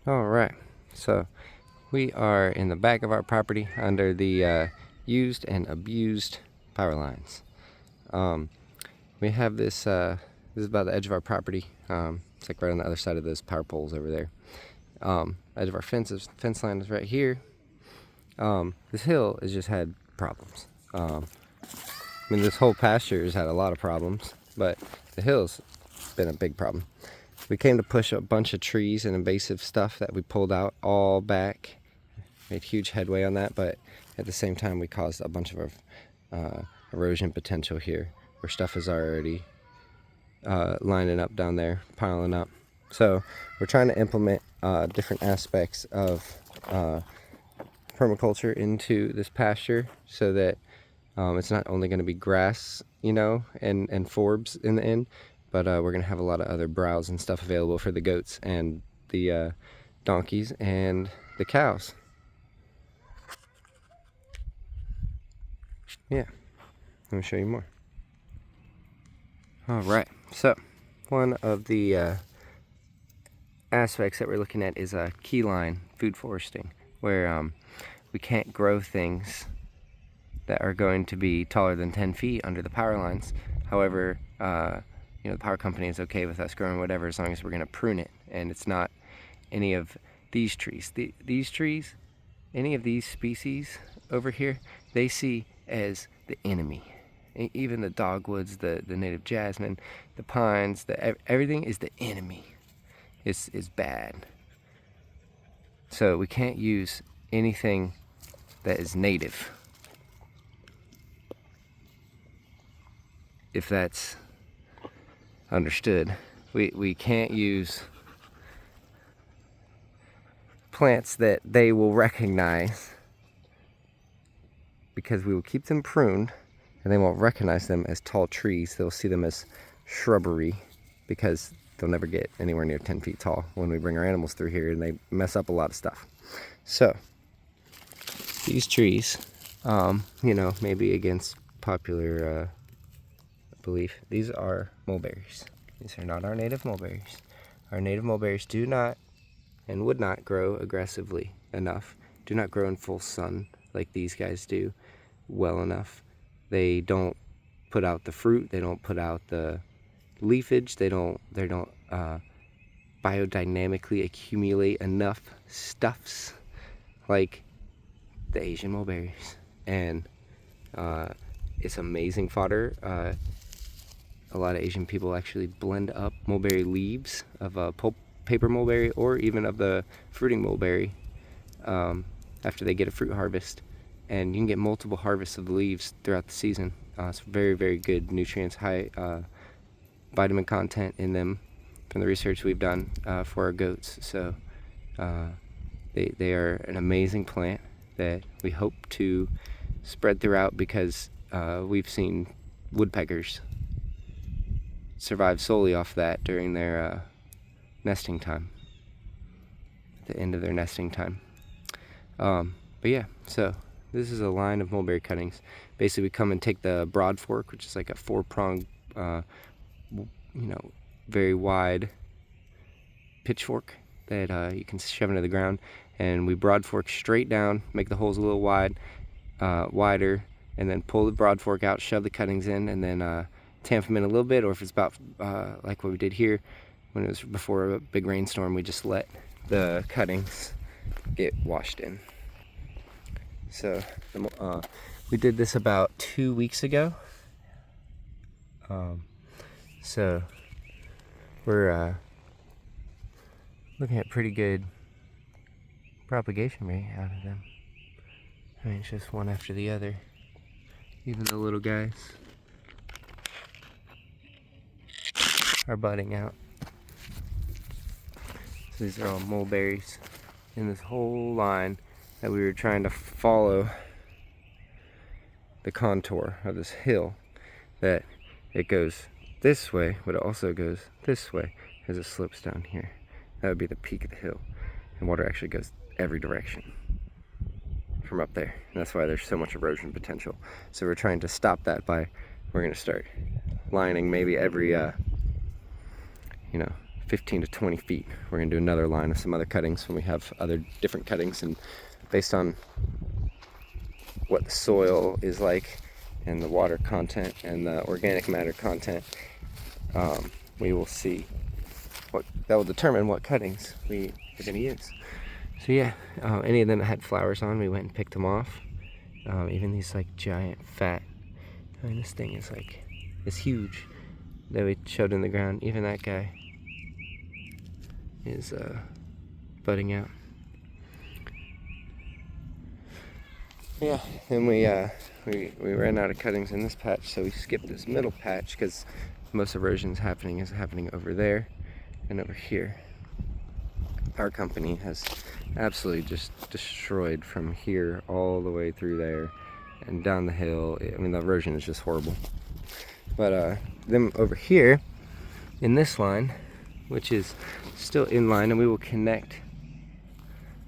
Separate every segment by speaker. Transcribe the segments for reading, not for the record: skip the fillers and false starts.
Speaker 1: All right, so we are in the back of our property under the used and abused power lines. We have this, this is about the edge of our property. It's like right on the other side of those power poles over there. Edge of our fence line is right here. This hill has just had problems. I mean, this whole pasture has had a lot of problems, but the hill's been a big problem. We came to push a bunch of trees and invasive stuff that we pulled out all back. Made huge headway on that, but at the same time we caused a bunch of erosion potential here, where stuff is already lining up down there, piling up. So we're trying to implement different aspects of permaculture into this pasture so that it's not only going to be grass, you know, and forbs in the end, but we're going to have a lot of other browse and stuff available for the goats and the donkeys and the cows. Yeah, let me show you more. All right, so one of the aspects that we're looking at is keyline food foresting, where we can't grow things that are going to be taller than 10 feet under the power lines. However, you know, the power company is okay with us growing whatever as long as we're going to prune it, and it's not any of these trees. These trees, any of these species over here, they see as the enemy. Even the dogwoods, the native jasmine, the pines, everything is the enemy. Is bad. So we can't use anything that is native, if that's understood. We can't use plants that they will recognize, because we will keep them pruned and they won't recognize them as tall trees. They'll see them as shrubbery because they'll never get anywhere near 10 feet tall when we bring our animals through here, and they mess up a lot of stuff. So these trees, you know, maybe against popular belief, these are mulberries. These are not our native mulberries. Our native mulberries do not and would not grow aggressively enough, do not grow in full sun like these guys do well enough. They don't put out the fruit, they don't put out the leafage, they don't biodynamically accumulate enough stuffs like the Asian mulberries. And it's amazing fodder. A lot of Asian people actually blend up mulberry leaves of pulp paper mulberry, or even of the fruiting mulberry, after they get a fruit harvest, and you can get multiple harvests of the leaves throughout the season. It's very, very good nutrients, high vitamin content in them from the research we've done for our goats. So they are an amazing plant that we hope to spread throughout, because we've seen woodpeckers survive solely off that during their nesting time, at the end of their nesting time. But yeah, so this is a line of mulberry cuttings. Basically, we come and take the broad fork, which is like a 4-pronged, you know, very wide pitchfork that you can shove into the ground, and we broad fork straight down, make the holes a little wider, and then pull the broad fork out, shove the cuttings in, and then tamp them in a little bit. Or if it's about like what we did here, when it was before a big rainstorm, we just let the cuttings get washed in. So we did this about 2 weeks ago. So we're looking at pretty good propagation rate out of them. I mean, it's just one after the other. Even the little guys are budding out. So these are all mulberries in this whole line that we were trying to follow the contour of this hill, that it goes this way, but it also goes this way as it slopes down here. That would be the peak of the hill, and water actually goes every direction from up there, and that's why there's so much erosion potential. So we're trying to stop that by, we're going to start lining maybe every 15 to 20 feet. We're gonna do another line of some other cuttings when we have other different cuttings, and based on what the soil is like and the water content and the organic matter content, we will see what that will determine what cuttings we are going to use. So yeah, any of them that had flowers on, we went and picked them off. Even these like giant fat, I mean, this thing is like, it's huge, that we shoved in the ground. Even that guy is budding out. Yeah, then we ran out of cuttings in this patch, so we skipped this middle patch because most erosion is happening over there and over here. Our company has absolutely just destroyed from here all the way through there and down the hill. I mean, the erosion is just horrible. But them over here in this line, which is still in line, and we will connect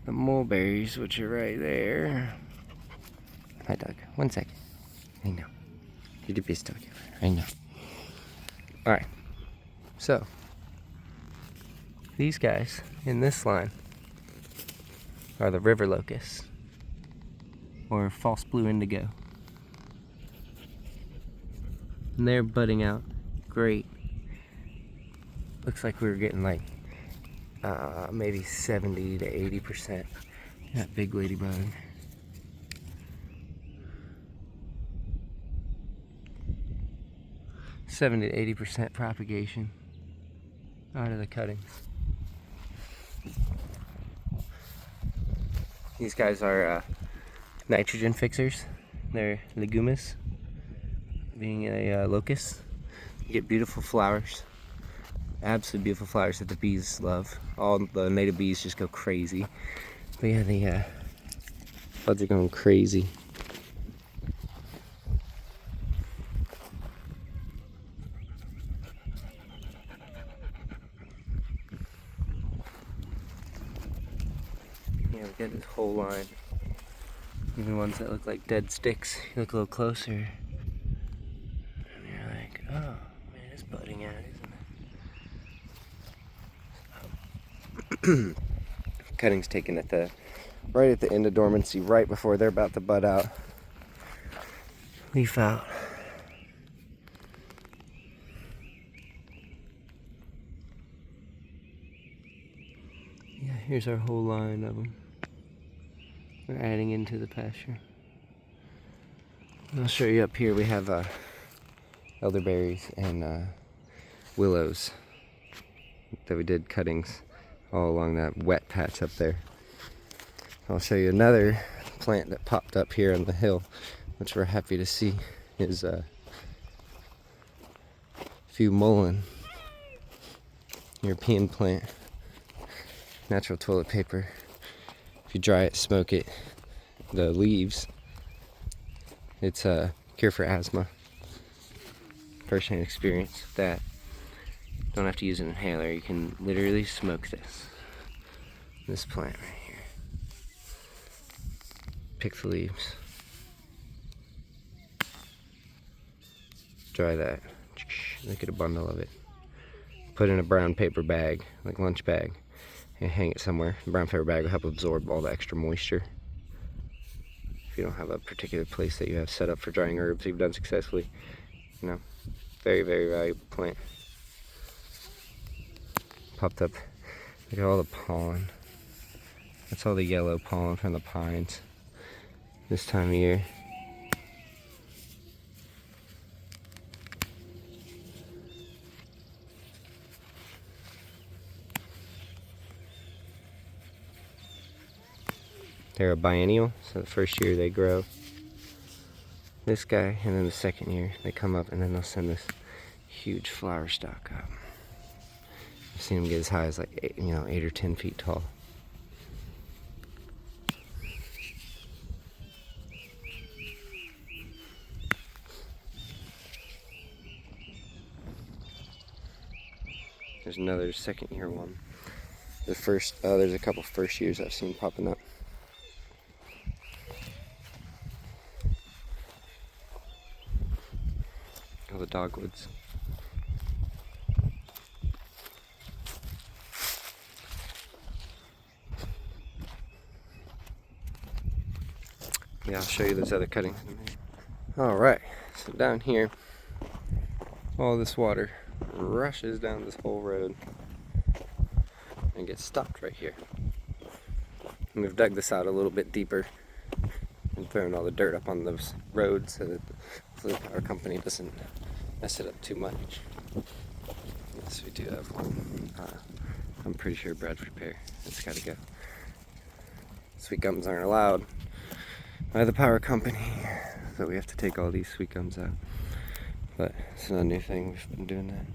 Speaker 1: the mulberries, which are right there. Hi, Doug. 1 second. I know. You're the best dog ever. I know. Alright. So, these guys in this line are the river locusts, or false blue indigo. And they're budding out great. Looks like we were getting like maybe 70 to 80%. That big ladybug. $70 to 80% propagation out of the cuttings. These guys are nitrogen fixers. They're legumes, being a locust. You get beautiful flowers, absolutely beautiful flowers that the bees love. All the native bees just go crazy. But yeah, the buds are going crazy. Yeah, we got this whole line. Even ones that look like dead sticks. You look a little closer, and you're like, oh man, it's budding out, isn't it? Cuttings taken at right at the end of dormancy, right before they're about to bud out. Leaf out. Yeah, here's our whole line of them. We're adding into the pasture. I'll show you up here. We have elderberries and willows that we did cuttings all along that wet patch up there. I'll show you another plant that popped up here on the hill, which we're happy to see, is a few mullein, European plant, natural toilet paper. If you dry it, smoke it, the leaves, it's a cure for asthma. First-hand experience with that. Don't have to use an inhaler. You can literally smoke this plant right here. Pick the leaves, dry that, make it a bundle of it, put in a brown paper bag, like lunch bag, and hang it somewhere. The brown paper bag will help absorb all the extra moisture. If you don't have a particular place that you have set up for drying herbs you've done successfully, you know, very, very valuable plant. Popped up, look at all the pollen. That's all the yellow pollen from the pines this time of year. They're a biennial, so the first year they grow this guy, and then the second year they come up, and then they'll send this huge flower stalk up. I've seen them get as high as like 8 or 10 feet tall. There's another second year one. There's a couple first years I've seen popping up. All the dogwoods. Yeah, I'll show you those other cuttings in a minute. Alright, so down here, all this water rushes down this whole road and gets stopped right here. And we've dug this out a little bit deeper and thrown all the dirt up on those roads so that the power company doesn't mess it up too much. Yes, we do have one. I'm pretty sure Brad's repair. It's gotta go. Sweet gums aren't allowed by the power company, so we have to take all these sweet gums out. But it's not a new thing, we've been doing that.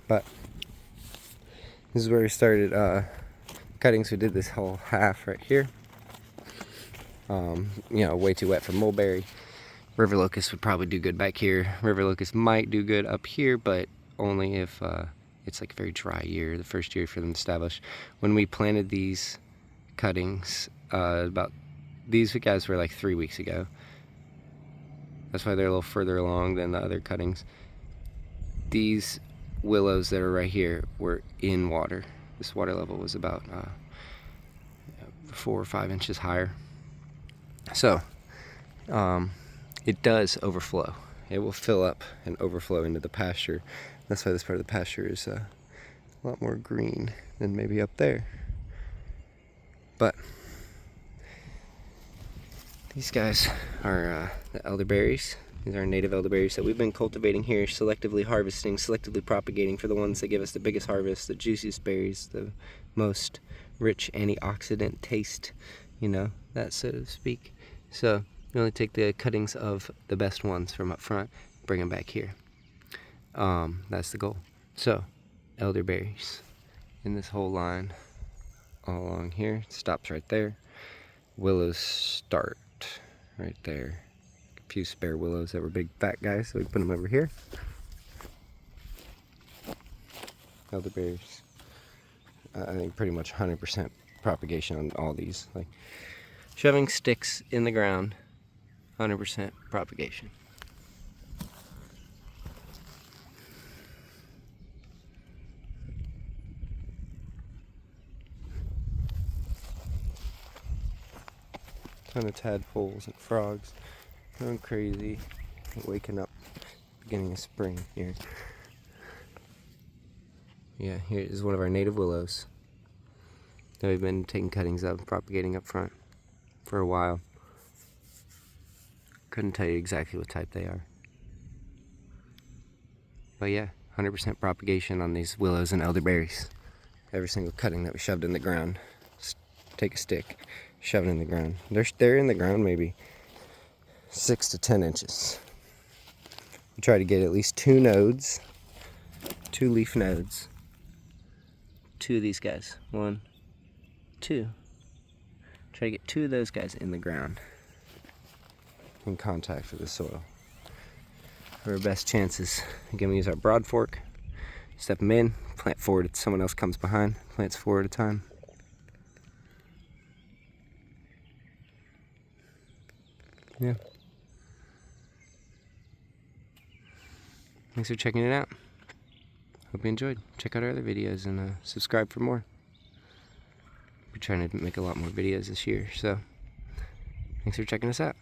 Speaker 1: But this is where we started cuttings. We did this whole half right here. You know, way too wet for mulberry. River locust would probably do good back here. River locust might do good up here, but only if it's like a very dry year, the first year for them to establish. When we planted these cuttings, these guys were like 3 weeks ago. That's why they're a little further along than the other cuttings. These willows that are right here were in water. This water level was about 4 or 5 inches higher. So it does overflow. It will fill up and overflow into the pasture. That's why this part of the pasture is a lot more green than maybe up there. But these guys are the elderberries. These are native elderberries that we've been cultivating here, selectively harvesting, selectively propagating for the ones that give us the biggest harvest, the juiciest berries, the most rich antioxidant taste, you know, that so to speak. So we only take the cuttings of the best ones from up front, bring them back here. That's the goal. So elderberries in this whole line all along here. It stops right there. Willows start right there. A few spare willows that were big fat guys, so we put them over here. Elderberries. I think pretty much 100% propagation on all these. Like shoving sticks in the ground, 100% propagation. Ton of tadpoles and frogs going crazy, waking up, beginning of spring here. Yeah, here is one of our native willows that we've been taking cuttings of, propagating up front for a while. Couldn't tell you exactly what type they are. But yeah, 100% propagation on these willows and elderberries. Every single cutting that we shoved in the ground, just take a stick, shove it in the ground. They're in the ground maybe 6 to 10 inches. We try to get at least 2 nodes, 2 leaf nodes. 2 of these guys. 1, 2. Try to get 2 of those guys in the ground, in contact with the soil. For our best chances. Again, we use our broad fork. Step them in, plant forward. Someone else comes behind, plants 4 at a time. Yeah. Thanks for checking it out. Hope you enjoyed. Check out our other videos and subscribe for more. We're trying to make a lot more videos this year, so thanks for checking us out.